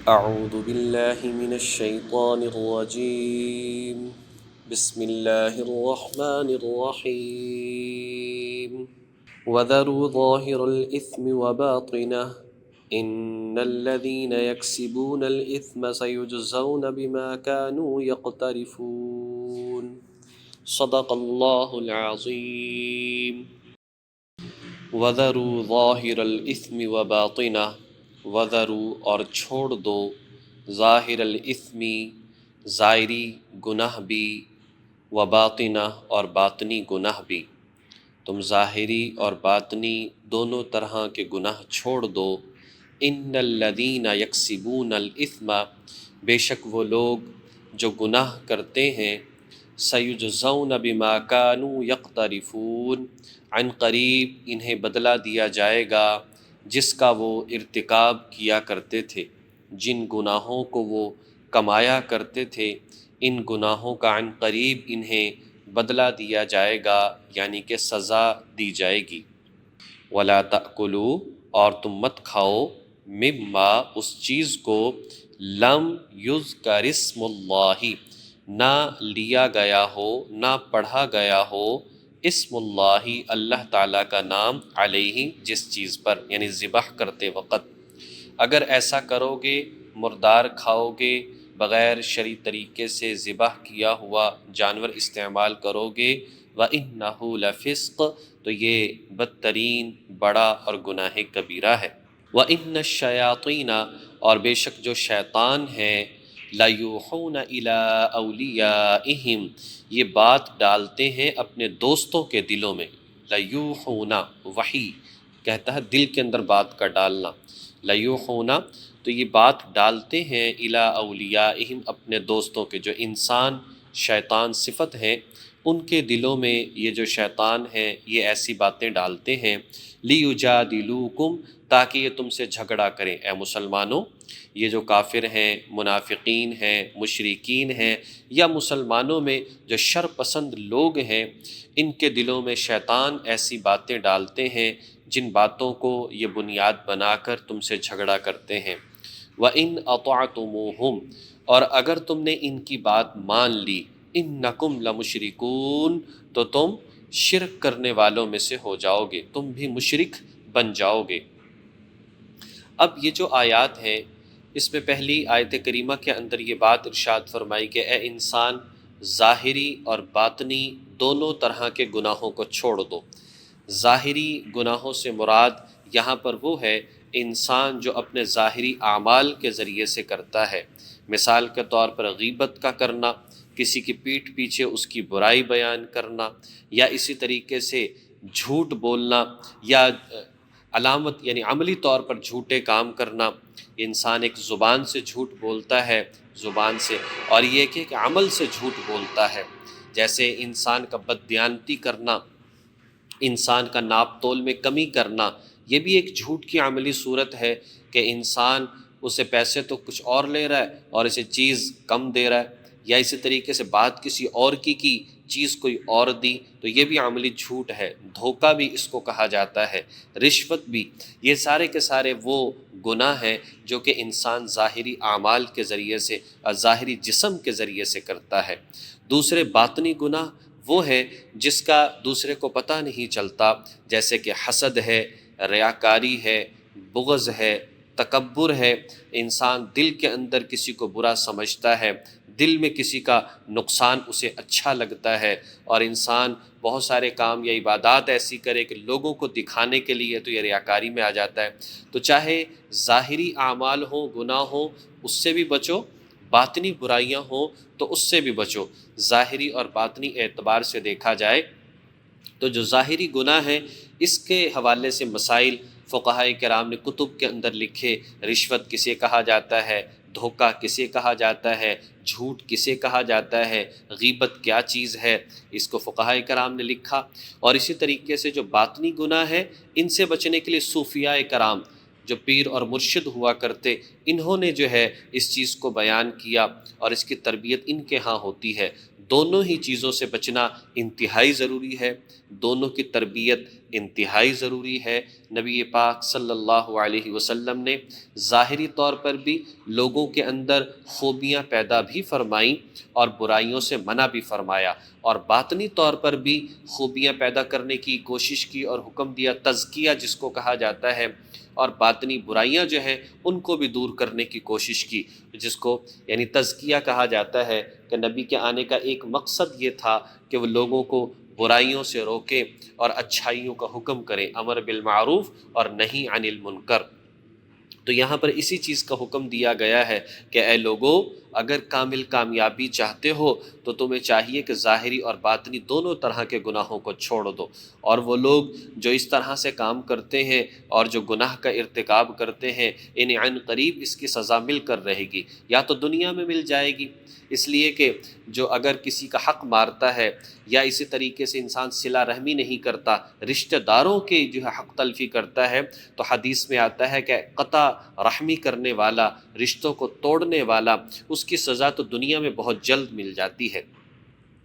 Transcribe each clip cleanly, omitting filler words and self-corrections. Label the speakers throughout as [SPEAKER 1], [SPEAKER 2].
[SPEAKER 1] أعوذ بالله من الشيطان الرجيم. بسم الله الرحمن الرحيم. وذروا ظاهر الإثم وباطنه إن الذين يكسبون الإثم سيجزون بما كانوا يقترفون. صدق الله العظيم. وذروا ظاہر الاثم وباطنہ، وذروا اور چھوڑ دو ظاہر الاثم ظاہری گناہ بھی، وباطنہ اور باطنی گناہ بھی. تم ظاہری اور باطنی دونوں طرح کے گناہ چھوڑ دو. ان الذین یکسبون الاثم، بے شک وہ لوگ جو گناہ کرتے ہیں، سیجزون بما کانوا یقترفون، عن قریب انہیں بدلہ دیا جائے گا جس کا وہ ارتکاب کیا کرتے تھے، جن گناہوں کو وہ کمایا کرتے تھے ان گناہوں کا عن قریب انہیں بدلہ دیا جائے گا، یعنی کہ سزا دی جائے گی. ولا تأکلوا اور تم مت کھاؤ، مما اس چیز کو لم یذکر اسم اللہ نہ لیا گیا ہو، نہ پڑھا گیا ہو، اسم اللہ اللہ تعالیٰ کا نام، علیہ جس چیز پر، یعنی ذبح کرتے وقت. اگر ایسا کرو گے، مردار کھاؤ گے، بغیر شرعی طریقے سے ذبح کیا ہوا جانور استعمال کرو گے، وَإِنَّهُ لَفِسْقٌ تو یہ بدترین بڑا اور گناہ کبیرہ ہے. وَإِنَّ الشَّيَاطِينَ اور بے شک جو شیطان ہیں، لَيُوحُونَ إِلَىٰ أَوْلِيَائِهِمْ یہ بات ڈالتے ہیں اپنے دوستوں کے دلوں میں. لَيُوحُونَ وحی کہتا ہے دل کے اندر بات کا ڈالنا. لَيُوحُونَ تو یہ بات ڈالتے ہیں إِلَىٰ أَوْلِيَائِهِمْ اپنے دوستوں کے، جو انسان شیطان صفت ہیں ان کے دلوں میں یہ جو شیطان ہیں یہ ایسی باتیں ڈالتے ہیں. لِيُجَادِلُوكُمْ تاکہ یہ تم سے جھگڑا کریں. اے مسلمانوں، یہ جو کافر ہیں، منافقین ہیں، مشرکین ہیں، یا مسلمانوں میں جو شر پسند لوگ ہیں، ان کے دلوں میں شیطان ایسی باتیں ڈالتے ہیں جن باتوں کو یہ بنیاد بنا کر تم سے جھگڑا کرتے ہیں. وَإِنْ أَطَعْتُمُوهُمْ اور اگر تم نے ان کی بات مان لی، إِنَّكُمْ لَمُشْرِكُونَ تو تم شرک کرنے والوں میں سے ہو جاؤ گے، تم بھی مشرک بن جاؤ گے. اب یہ جو آیات ہیں اس میں پہلی آیت کریمہ کے اندر یہ بات ارشاد فرمائی کہ اے انسان ظاہری اور باطنی دونوں طرح کے گناہوں کو چھوڑ دو. ظاہری گناہوں سے مراد یہاں پر وہ ہے انسان جو اپنے ظاہری اعمال کے ذریعے سے کرتا ہے. مثال کے طور پر غیبت کا کرنا، کسی کی پیٹھ پیچھے اس کی برائی بیان کرنا، یا اسی طریقے سے جھوٹ بولنا، یا علامت یعنی عملی طور پر جھوٹے کام کرنا. انسان ایک زبان سے جھوٹ بولتا ہے، زبان سے، اور یہ کہ ایک عمل سے جھوٹ بولتا ہے. جیسے انسان کا بددیانتی کرنا، انسان کا ناپ تول میں کمی کرنا، یہ بھی ایک جھوٹ کی عملی صورت ہے کہ انسان اسے پیسے تو کچھ اور لے رہا ہے اور اسے چیز کم دے رہا ہے، یا اسی طریقے سے بات کسی اور کی چیز کوئی اور دی، تو یہ بھی عملی جھوٹ ہے. دھوکہ بھی اس کو کہا جاتا ہے، رشوت بھی. یہ سارے کے سارے وہ گناہ ہیں جو کہ انسان ظاہری اعمال کے ذریعے سے، ظاہری جسم کے ذریعے سے کرتا ہے. دوسرے باطنی گناہ وہ ہے جس کا دوسرے کو پتہ نہیں چلتا، جیسے کہ حسد ہے، ریاکاری ہے، بغض ہے، تکبر ہے. انسان دل کے اندر کسی کو برا سمجھتا ہے، دل میں کسی کا نقصان اسے اچھا لگتا ہے، اور انسان بہت سارے کام یا عبادات ایسی کرے کہ لوگوں کو دکھانے کے لیے، تو یہ ریاکاری میں آ جاتا ہے. تو چاہے ظاہری اعمال ہوں، گناہ ہوں، اس سے بھی بچو، باطنی برائیاں ہوں تو اس سے بھی بچو. ظاہری اور باطنی اعتبار سے دیکھا جائے تو جو ظاہری گناہ ہیں اس کے حوالے سے مسائل فقہائے کرام نے کتب کے اندر لکھے. رشوت کسے کہا جاتا ہے، دھوکہ کسے کہا جاتا ہے، جھوٹ کسے کہا جاتا ہے، غیبت کیا چیز ہے، اس کو فقہائے کرام نے لکھا. اور اسی طریقے سے جو باطنی گناہ ہے ان سے بچنے کے لیے صوفیاء کرام جو پیر اور مرشد ہوا کرتے، انہوں نے جو ہے اس چیز کو بیان کیا اور اس کی تربیت ان کے ہاں ہوتی ہے۔ دونوں ہی چیزوں سے بچنا انتہائی ضروری ہے، دونوں کی تربیت انتہائی ضروری ہے۔ نبی پاک صلی اللہ علیہ وسلم نے ظاہری طور پر بھی لوگوں کے اندر خوبیاں پیدا بھی فرمائیں اور برائیوں سے منع بھی فرمایا، اور باطنی طور پر بھی خوبیاں پیدا کرنے کی کوشش کی اور حکم دیا، تزکیہ جس کو کہا جاتا ہے، اور باطنی برائیاں جو ہیں ان کو بھی دور کرنے کی کوشش کی، جس کو یعنی تزکیہ کہا جاتا ہے کہ نبی کے آنے کا ایک مقصد یہ تھا کہ وہ لوگوں کو برائیوں سے روکے اور اچھائیوں کا حکم کرے، امر بالمعروف اور نہی عن المنکر۔ تو یہاں پر اسی چیز کا حکم دیا گیا ہے کہ اے لوگو، اگر کامل کامیابی چاہتے ہو تو تمہیں چاہیے کہ ظاہری اور باطنی دونوں طرح کے گناہوں کو چھوڑ دو، اور وہ لوگ جو اس طرح سے کام کرتے ہیں اور جو گناہ کا ارتکاب کرتے ہیں، انہیں عن قریب اس کی سزا مل کر رہے گی، یا تو دنیا میں مل جائے گی، اس لیے کہ جو اگر کسی کا حق مارتا ہے یا اسی طریقے سے انسان صلہ رحمی نہیں کرتا، رشتہ داروں کے جو ہے حق تلفی کرتا ہے، تو حدیث میں آتا ہے کہ قطع رحمی کرنے والا، رشتوں کو توڑنے والا، اس کی سزا تو دنیا میں بہت جلد مل جاتی ہے۔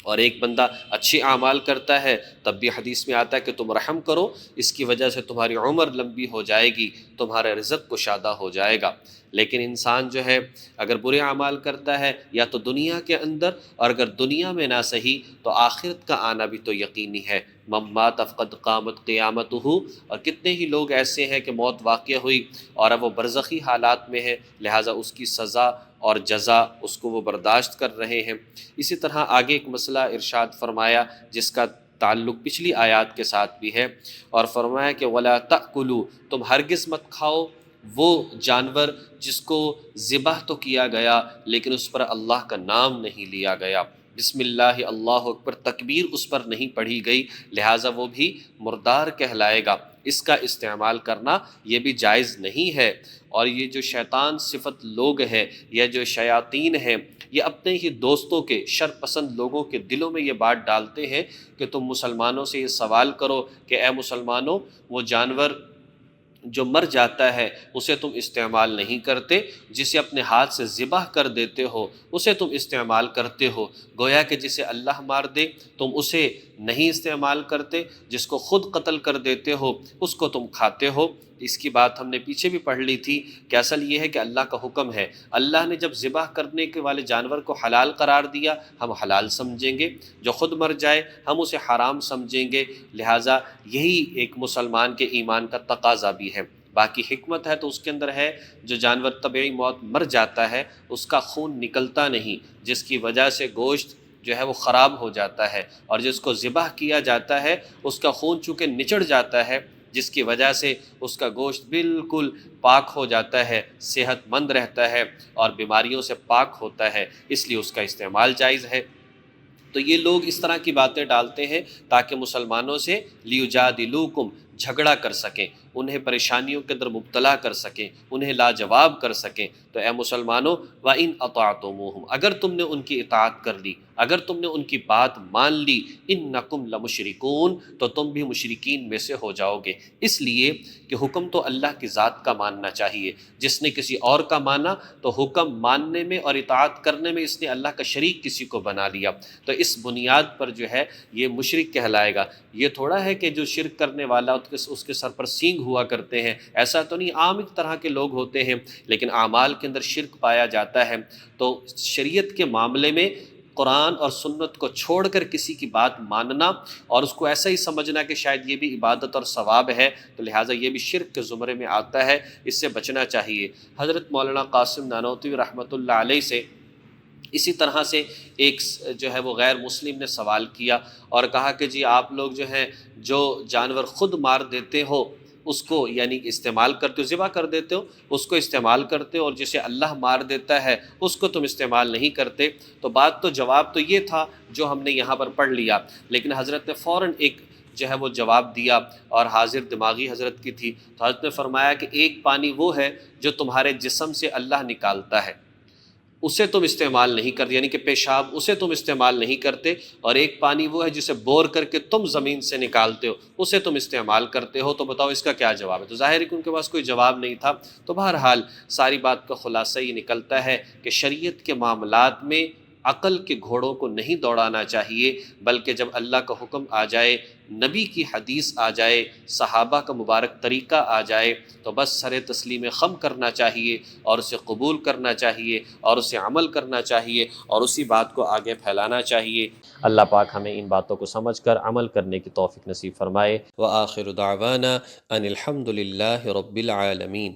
[SPEAKER 1] اور ایک بندہ اچھے اعمال کرتا ہے، تب بھی حدیث میں آتا ہے کہ تم رحم کرو، اس کی وجہ سے تمہاری عمر لمبی ہو جائے گی، تمہارا رزق کشادہ ہو جائے گا۔ لیکن انسان جو ہے اگر برے اعمال کرتا ہے، یا تو دنیا کے اندر، اور اگر دنیا میں نہ صحیح تو آخرت کا آنا بھی تو یقینی ہے۔ من مات فقد قامت قیامتہ، اور کتنے ہی لوگ ایسے ہیں کہ موت واقع ہوئی اور اب وہ برزخی حالات میں ہے، لہٰذا اس کی سزا اور جزا اس کو وہ برداشت کر رہے ہیں۔ اسی طرح آگے ایک مسئلہ ارشاد فرمایا جس کا تعلق پچھلی آیات کے ساتھ بھی ہے، اور فرمایا کہ وَلَا تَأْكُلُوا، تم ہرگز مت کھاؤ وہ جانور جس کو ذبح تو کیا گیا لیکن اس پر اللہ کا نام نہیں لیا گیا، بسم اللہ اللہ اکبر تکبیر اس پر نہیں پڑھی گئی، لہٰذا وہ بھی مردار کہلائے گا۔ اس کا استعمال کرنا یہ بھی جائز نہیں ہے۔ اور یہ جو شیطان صفت لوگ ہیں یا جو شیاطین ہیں، یہ اپنے ہی دوستوں کے شر پسند لوگوں کے دلوں میں یہ بات ڈالتے ہیں کہ تم مسلمانوں سے یہ سوال کرو کہ اے مسلمانوں، وہ جانور جو مر جاتا ہے اسے تم استعمال نہیں کرتے، جسے اپنے ہاتھ سے ذبح کر دیتے ہو اسے تم استعمال کرتے ہو، گویا کہ جسے اللہ مار دے تم اسے نہیں استعمال کرتے، جس کو خود قتل کر دیتے ہو اس کو تم کھاتے ہو۔ اس کی بات ہم نے پیچھے بھی پڑھ لی تھی کہ اصل یہ ہے کہ اللہ کا حکم ہے، اللہ نے جب ذبح کرنے کے والے جانور کو حلال قرار دیا ہم حلال سمجھیں گے، جو خود مر جائے ہم اسے حرام سمجھیں گے، لہٰذا یہی ایک مسلمان کے ایمان کا تقاضا بھی ہے۔ باقی حکمت ہے تو اس کے اندر ہے، جو جانور طبعی موت مر جاتا ہے اس کا خون نکلتا نہیں، جس کی وجہ سے گوشت جو ہے وہ خراب ہو جاتا ہے، اور جس کو ذبح کیا جاتا ہے اس کا خون چونکہ نچڑ جاتا ہے، جس کی وجہ سے اس کا گوشت بالکل پاک ہو جاتا ہے، صحت مند رہتا ہے اور بیماریوں سے پاک ہوتا ہے، اس لیے اس کا استعمال جائز ہے۔ تو یہ لوگ اس طرح کی باتیں ڈالتے ہیں تاکہ مسلمانوں سے لیجادلوکم، جھگڑا کر سکیں، انہیں پریشانیوں کے اندر مبتلا کر سکیں، انہیں لاجواب کر سکیں۔ تو اے مسلمانوں، وَإِنْ أَطَعْتُمُوهُمْ، اگر تم نے ان کی اطاعت کر لی، اگر تم نے ان کی بات مان لی، اِنَّكُمْ لَمُشْرِكُونَ، تو تم بھی مشرکین میں سے ہو جاؤ گے۔ اس لیے کہ حکم تو اللہ کی ذات کا ماننا چاہیے، جس نے کسی اور کا مانا تو حکم ماننے میں اور اطاعت کرنے میں اس نے اللہ کا شریک کسی کو بنا لیا، تو اس بنیاد پر جو ہے یہ مشرک کہلائے گا۔ یہ تھوڑا ہے کہ جو شرک کرنے والا اس کے سر پر سینگ ہوا کرتے ہیں، ایسا تو نہیں، عام ایک طرح کے لوگ ہوتے ہیں لیکن اعمال کے اندر شرک پایا جاتا ہے۔ تو شریعت کے معاملے میں قرآن اور سنت کو چھوڑ کر کسی کی بات ماننا اور اس کو ایسا ہی سمجھنا کہ شاید یہ بھی عبادت اور ثواب ہے، تو لہٰذا یہ بھی شرک کے زمرے میں آتا ہے، اس سے بچنا چاہیے۔ حضرت مولانا قاسم نانوتوی رحمۃ اللہ علیہ سے اسی طرح سے ایک جو ہے وہ غیر مسلم نے سوال کیا اور کہا کہ جی آپ لوگ جو ہیں جو جانور خود مار دیتے ہو اس کو یعنی استعمال کرتے ہو، ذبح کر دیتے ہو اس کو استعمال کرتے ہو، اور جسے اللہ مار دیتا ہے اس کو تم استعمال نہیں کرتے۔ تو بات تو جواب تو یہ تھا جو ہم نے یہاں پر پڑھ لیا، لیکن حضرت نے فوراً ایک جو ہے وہ جواب دیا، اور حاضر دماغی حضرت کی تھی، تو حضرت نے فرمایا کہ ایک پانی وہ ہے جو تمہارے جسم سے اللہ نکالتا ہے، اسے تم استعمال نہیں کرتے، یعنی کہ پیشاب اسے تم استعمال نہیں کرتے، اور ایک پانی وہ ہے جسے بور کر کے تم زمین سے نکالتے ہو، اسے تم استعمال کرتے ہو، تو بتاؤ اس کا کیا جواب ہے؟ تو ظاہر ہے کہ ان کے پاس کوئی جواب نہیں تھا۔ تو بہرحال ساری بات کا خلاصہ یہ نکلتا ہے کہ شریعت کے معاملات میں عقل کے گھوڑوں کو نہیں دوڑانا چاہیے، بلکہ جب اللہ کا حکم آ جائے، نبی کی حدیث آ جائے، صحابہ کا مبارک طریقہ آ جائے، تو بس سر تسلیم خم کرنا چاہیے اور اسے قبول کرنا چاہیے اور اسے عمل کرنا چاہیے اور اسی بات کو آگے پھیلانا چاہیے۔ اللہ پاک ہمیں ان باتوں کو سمجھ کر عمل کرنے کی توفیق نصیب فرمائے۔ وآخر دعوانا ان الحمد للہ رب العالمین۔